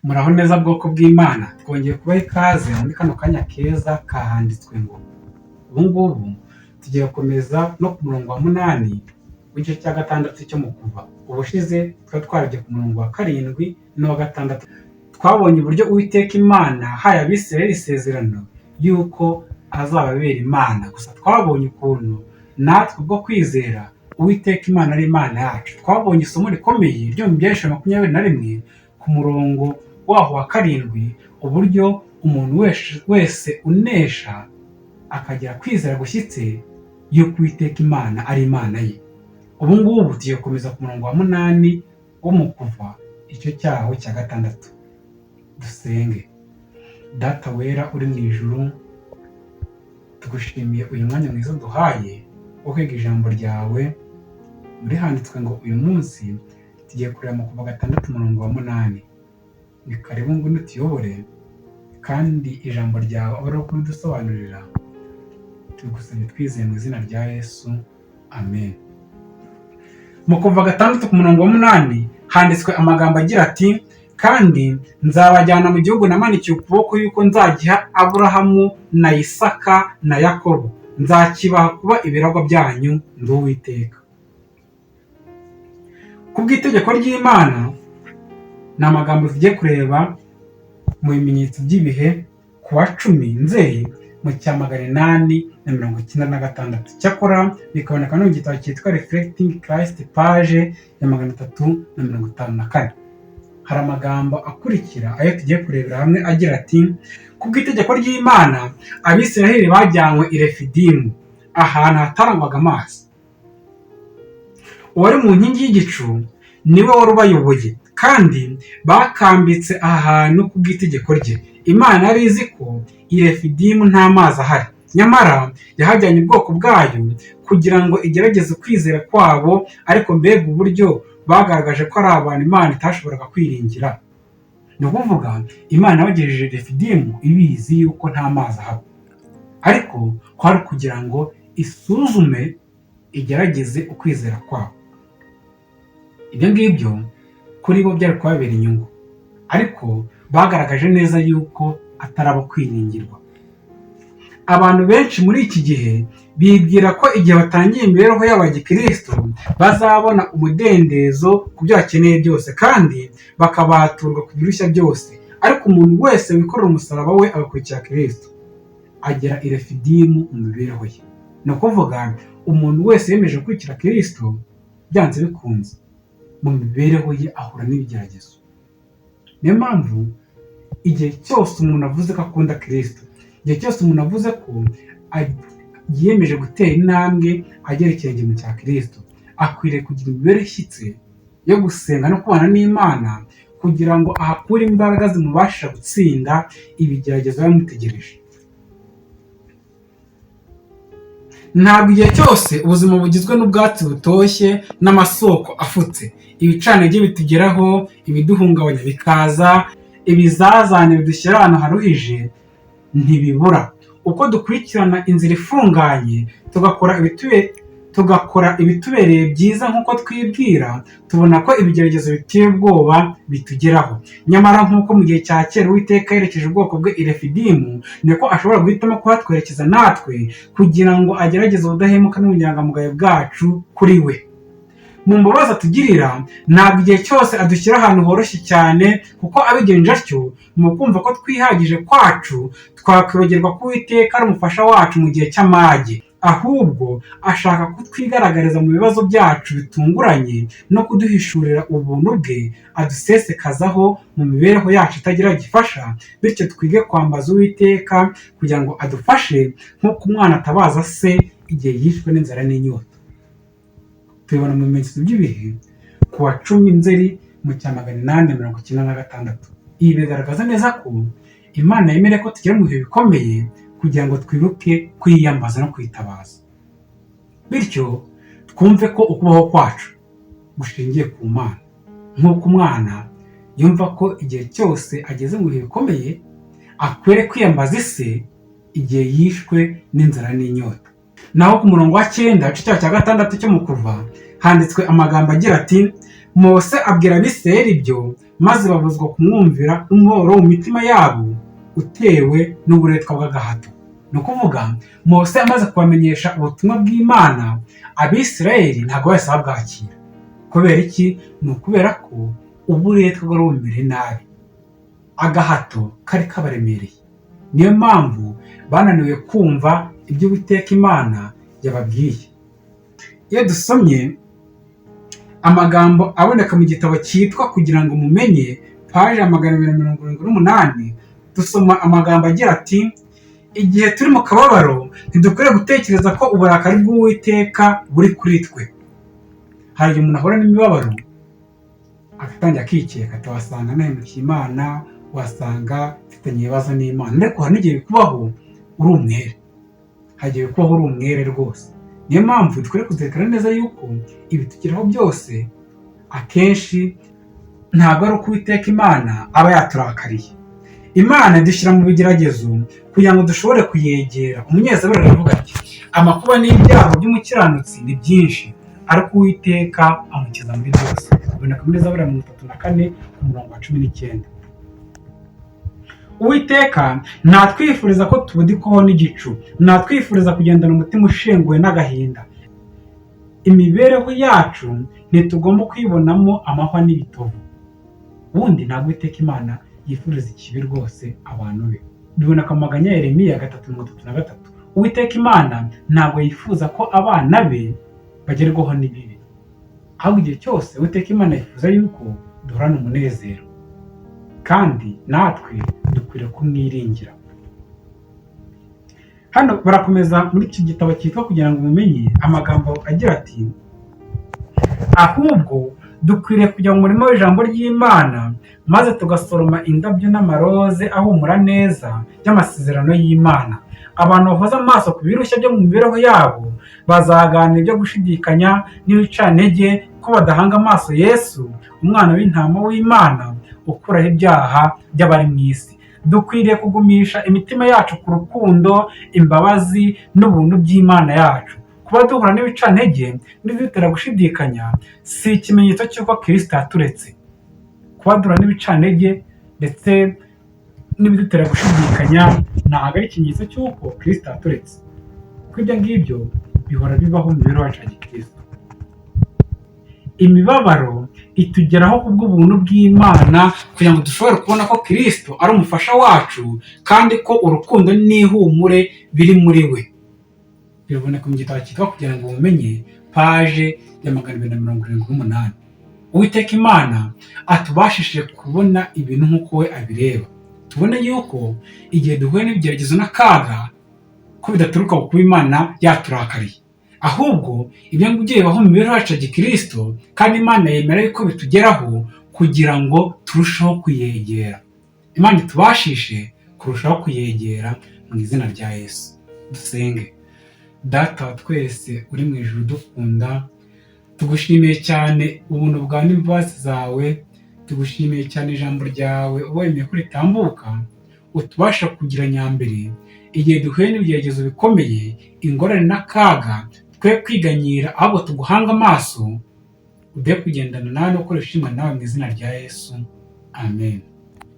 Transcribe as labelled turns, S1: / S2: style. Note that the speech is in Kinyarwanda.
S1: Muraho neza bwoko bw'Imana, twongeye kubaha ikaze muri kano kanya keza kahanditswe ngo. Ubu ngubu tugiye gukomeza no ku murongo wa 8 w'igice cya 6 cyo mu Kuva. Ubushize twari twarabye ku murongo wa 7 n'uwa 6. Twabonye uburyo Uwiteka Imana haye Abisirayeli isezerano yuko azababera Imana. Gusa twabonye ukuntu natwe ubwo kwizera Uwiteka Imana ari Imana yacu. Twabonye isomo rikomeye ryo mu Byahishuriwe 21 ku murongo waho wa 7, uburyo umuntu wese unesha akagira kwizera gushyitse yuko Uwiteka Imana ari Imana ye. Ubu ngubu tugiye gukomeza ku murongo wa 8 wo mu Kuva icyo cyaho cya 6. Dusenge. Data wera uri mu ijuru, tugushimiye uyu mwanya mwiza duhaye wo kwiga ijambo ryawe. Muri handitswe ngo uyu munsi tugiye kureba mu Kuva 6 umurongo wa 8. Ni karibu ngo utuyobore kandi ijambo ryawe abe ari kuridusobanurira. Tugusabye twizeye mu izina rya Yesu, amen. Mu Kuva 6 ku murongo wa 8 handitswe amagambo agira ati: kandi nzabajyana mu gihugu namanikiye ukuboko yuko nzagiha Aburahamu na Isaka na Yakobo, nzakibaha kuba ibiragwa byanyu, ndi Uwiteka. Kubw'itegeko ry'Imana ni amagambo tugiye kureba mu bimenyetso by'ibihe ku wa 10 Nzeri mu cya 896. Cyakora bikaboneka no mu gitabo cyitwa Reflecting Christ page ya 354. Hari amagambo akurikira ayo tugiye kurebera hamwe agira ati: kubw'itegeko ry'Imana Abisirayeli bajyanywe i Refidimu, ahantu hatarangwaga amazi. Uwari mu nkingi y'igicu niwe wari ubayoboye, kandi bakambitse aha hantu kubw'itegeko rye. Imana yari izi ko i Refidimu nta mazi ahari, nyamara yahajyanye ubwoko bwayo kugira ngo igerageze kwizera kwabo. Ariko mbega uburyo bagaragaje ko ari abantu Imana itashoboraga kwiringira. Ni ukuvuga Imana yabagejeje Refidimu ibizi yuko nta mazi ahaba, ariko kwari kugira ngo isuzume, igerageze ukwizera kwabo. Ibyo ngibyo kuri bo byari kubabera inyungu, ariko bagaragaje neza yuko atari abo kwiringirwa. Abantu benshi muri iki gihe bibwira ko igihe batangiye imibereho yabo ya gikristo bazabona umudendezo ku byo bakeneye byose, kandi bakabaturwa ku birushya byose. Ariko umuntu wese wikorera umusaraba we agakurikira Kristo agera i Refidimu mu mibereho ye. Ni ukuvuga umuntu wese yemeje gukurikira Kristo, byanze bikunze mu mibereho ye ahura n'ibigeragezo. Niyo mpamvu igihe cyose umuntu avuze ko akunda Kristo, igihe cyose umuntu avuze ko yiyemeje gutera intambwe agera ikirenge mu cya Kristo, akwiriye kugira imibereho ishyitse yo gusenga no kubana n'Imana kugira ngo ahakure imbaraga zimubasha gutsinda ibigeragezo bimutegereje. Ntabwo igihe cyose ubuzima bugizwe n'ubwatsi butoshye n'amasoko afutse. Ibicanege bitugeraho, ibiduhungabanya bikaza, ibizazane bidushyira ahantu haruhije ntibibura. Uko dukurikirana inzira ifunganye tugakora ibitubereye byiza nk'uko twibwira, tubona ko ibigeragezo biteye ubwoba bitugeraho. Nyamara nk'uko mu gihe cya kera Uwiteka yerekeje ubwoko bwe i Refidimu, niko ashobora guhitamo kuhatwerekeza natwe kugira ngo agerageze ubudahemuka n'ubunyangamugayo bwacu kuri we. Mu mbabazi atugirira, ntabwo igihe cyose adushyira ahantu horoshye cyane, kuko abigenje atyo mu kumva ko twihagije kwacu twakwibagirwa ko Uwiteka ari umufasha wacu mu gihe cy'amage. Ahubwo ashaka kutwigaragariza mu bibazo byacu bitunguranye no kuduhishurira ubuntu bwe adusesekazaho mu mibereho yacu itagira gifasha, bityo twige kwambaza Uwiteka kugira ngo adufashe nk'uko umwana atabaza se igihe yishwe n'inzara n'inyota. Tubibona mu bimenyetso by'ibihe ku wa 10 Nzeri mu cya 896. Ibi bigaragaza neza ko Imana yemera ko tugera mu bihe bikomeye kugira ngo twibuke kwiyambaza no kwitabaza, bityo twumve ko ukubaho kwacu gushingiye ku Mana. Nk'uko umwana yumva ko igihe cyose ageze mu bihe bikomeye akwiriye kwiyambaza ise igihe yishwe n'inzara n'inyota. Naho ku murongo wa 9 igice cya 6 cyo mu Kuva handitswe amagambo agira ati: Mose abwira Abisirayeli ibyo maze babuzwa kumwumvira n'umubabaro mu mitima yabo utewe n'uburetwa bw'agahato. Ni ukuvuga Mose amaze kubamenyesha ubutumwa bw'Imana, Abisirayeli ntabwo bahise babwakira. Kubera iki? Ni ukubera ko uburetwa bwari bumereye nabi, agahato kari kabaremereye. Niyo mpamvu bananiwe kumva ibyo Uwiteka Imana yababwiye. Iyo dusomye amagambo aboneka mu gitabo cyitwa Kugira ngo mumenye, paji ya 278, dusoma amagambo agira ati: igihe turi mu kababaro ntidukwiriye gutekereza ko uburakari bw'Uwiteka buri kuri twe. Hari igihe umuntu ahura n'imibabaro agatangira akikeka ati wasanga nahemukiye Imana, wasanga mfitanye ibibazo n'Imana. Ariko hari n'igihe bikubaho uri umwere, hagiye kubaho uri umwere rwose. Niyo mpamvu dukwiriye kuzirikana neza yuko ibitugeraho byose akenshi ntabwo ari uko Uwiteka Imana aba yaturakariye. Imana idushyira mu bigeragezo kugira ngo dushobore kuyegera. Umunyezaburi aravuga ati: amakuba n'ibyago by'umukiranutsi ni byinshi, ariko Uwiteka amukiza muri byose. Biboneka muri Zaburi 34 ku murongo wa 19. Uwiteka ntatwifuriza ko tubudikwaho n'igicu, ntatwifuriza kugendana umutima ushenguwe n'agahinda. Imibereho yacu ntitugomba kwibonamo amahwa n'ibitovu. Ubundi ntabwo Uwiteka Imana yifuriza ikibi rwose abantu be. Biboneka mu maganya ya Yeremiya 3:33. Uwiteka Imana ntabwo yifuza ko abana be bagerwaho n'ibibi, ahubwo igihe cyose Uwiteka Imana yifuza yuko duhorana umunezero, kandi natwe dukwiriye kumwiringira. Hano barakomeza muri iki gitabo cyitwa Kugira ngo mumenye, amagambo agira ati: ahubwo dukwiriye kujya mu murima w'ijambo ry'Imana, maze tugasoroma indabyo n'amaroze ahumura neza y'amasezerano y'Imana. Abantu bahoza amaso ku birushya byo mu mibereho yabo bazaganira ibyo gushidikanya n'ibicantege ko badahanga amaso Yesu, umwana w'intama w'Imana ukuraho ibyaha by'abari mu isi. Dukwiriye kugumisha imitima yacu ku rukundo, imbabazi n'ubuntu by'Imana yacu. Kuba duhura n'ibicantege n'ibidutera gushidikanya si ikimenyetso cy'uko Kristo yaturetse. Kuba duhura n'ibicantege ndetse n'ibidutera gushidikanya ntabwo ari ikimenyetso cy'uko Kristo yaturetse, kuko ibyo ngibyo bihora bibaho mu mibereho yacu ya gikristo. Imibabaro itugeraho kubw'ubuntu bw'Imana kugira ngo dushobore kubona ko Kristo ari umufasha wacu, kandi ko urukundo n'ihumure biri muri we. Biraboneka mu gitabo cyitwa Kugira ngo mumenye, paje ya 278. Uwiteka Imana atubashishije kubona ibintu nk'uko we abireba. Tubona yuko igihe duhuye n'ibigeragezo n'akaga ko bidaturuka ku kuba Imana yaturakariye, ahubwo ibyo ngibyo bibaho mu mibereho yacu ya gikristo, kandi Imana yemera yuko bitugeraho kugira ngo turusheho kuyegera. Imana itubashishe kurushaho kuyegera mu izina rya Yesu. Dusenge. Data wa twese uri mu ijuru dukunda, tugushimiye cyane ubuntu bwawe n'imbabazi zawe, tugushimiye cyane ijambo ryawe wemeye ko ritambuka, utubasha kugira nyambere igihe duhuye n'ibigeragezo bikomeye, ingorane n'akaga, twe kwiganyira ahubwo tuguhanga amaso, ude kugendana nawe no gukoresha ishimwe nawe mu izina rya Yesu. Amen.